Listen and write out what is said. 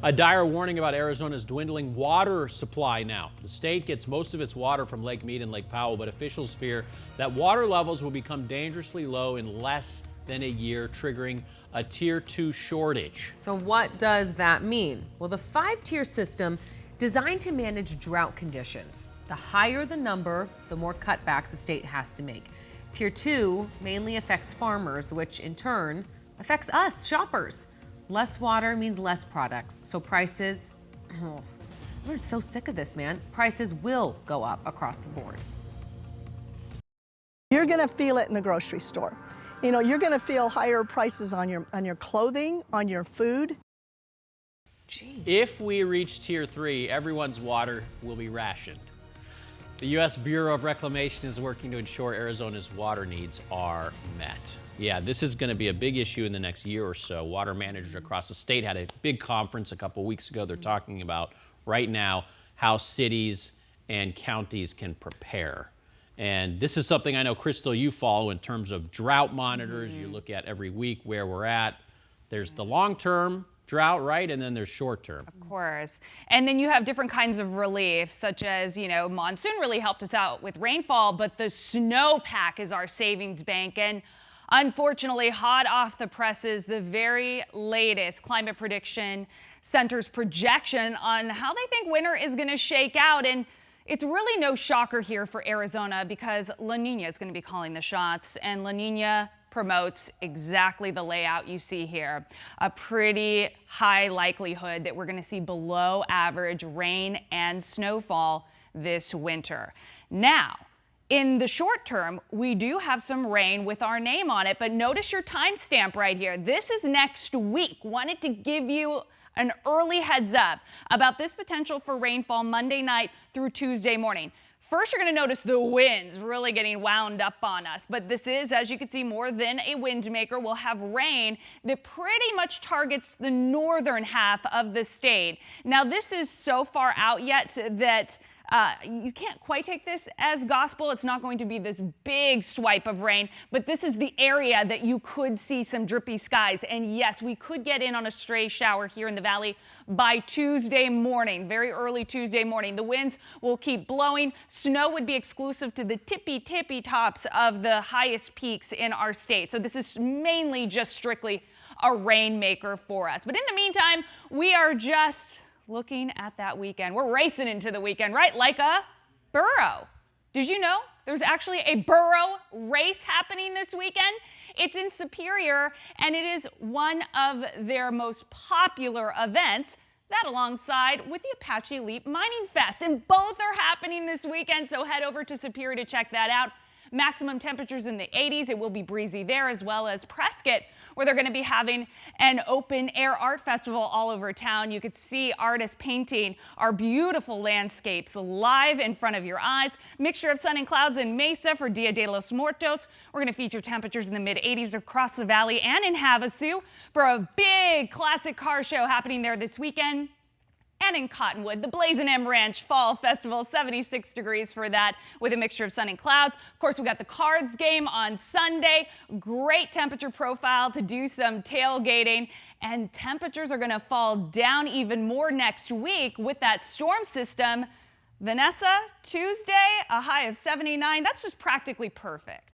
A dire warning about Arizona's dwindling water supply now. The state gets most of its water from Lake Mead and Lake Powell, but officials fear that water levels will become dangerously low in less than a year, triggering a Tier 2 shortage. So what does that mean? Well, the 5-tier system designed to manage drought conditions. The higher the number, the more cutbacks the state has to make. Tier 2 mainly affects farmers, which in turn affects us, shoppers. Less water means less products, so prices, we're so sick of this, man. Prices will go up across the board. You're gonna feel it in the grocery store. You know, you're gonna feel higher prices on your clothing, on your food. Jeez. If we reach Tier 3, everyone's water will be rationed. The U.S. Bureau of Reclamation is working to ensure Arizona's water needs are met. Yeah, this is going to be a big issue in the next year or so. Water managers across the state had a big conference a couple weeks ago. They're talking about right now how cities and counties can prepare. And this is something I know, Crystal, you follow in terms of drought monitors. You look at every week where we're at. There's the long-term drought, right? And then there's short term. Of course. And then you have different kinds of relief, such as, monsoon really helped us out with rainfall, but the snowpack is our savings bank. And unfortunately, hot off the presses, the very latest Climate Prediction Center's projection on how they think winter is going to shake out. And it's really no shocker here for Arizona because La Nina is going to be calling the shots, and La Nina promotes exactly the layout you see here. A pretty high likelihood that we're going to see below average rain and snowfall this winter. Now, in the short term, we do have some rain with our name on it, but notice your timestamp right here. This is next week. Wanted to give you an early heads up about this potential for rainfall Monday night through Tuesday morning. First, you're going to notice the winds really getting wound up on us, but this is, as you can see, more than a wind maker. We'll have rain that pretty much targets the northern half of the state. Now, this is so far out yet that you can't quite take this as gospel. It's not going to be this big swipe of rain, but this is the area that you could see some drippy skies. And yes, we could get in on a stray shower here in the valley by Tuesday morning, very early Tuesday morning. The winds will keep blowing. Snow would be exclusive to the tippy tops of the highest peaks in our state. So this is mainly just strictly a rainmaker for us. But in the meantime, we are just looking at that weekend. We're racing into the weekend, right? Like a burro. Did you know there's actually a burro race happening this weekend? It's in Superior, and it is one of their most popular events. That alongside with the Apache Leap Mining Fest. And both are happening this weekend, so head over to Superior to check that out. Maximum temperatures in the 80s. It will be breezy there, as well as Prescott, where they're going to be having an open air art festival all over town. You could see artists painting our beautiful landscapes live in front of your eyes. Mixture of sun and clouds in Mesa for Dia de los Muertos. We're going to feature temperatures in the mid 80s across the valley and in Havasu for a big classic car show happening there this weekend. And in Cottonwood, the Blazin' M Ranch Fall Festival, 76 degrees for that with a mixture of sun and clouds. Of course, we got the Cards game on Sunday. Great temperature profile to do some tailgating. And temperatures are going to fall down even more next week with that storm system. Vanessa, Tuesday, a high of 79. That's just practically perfect.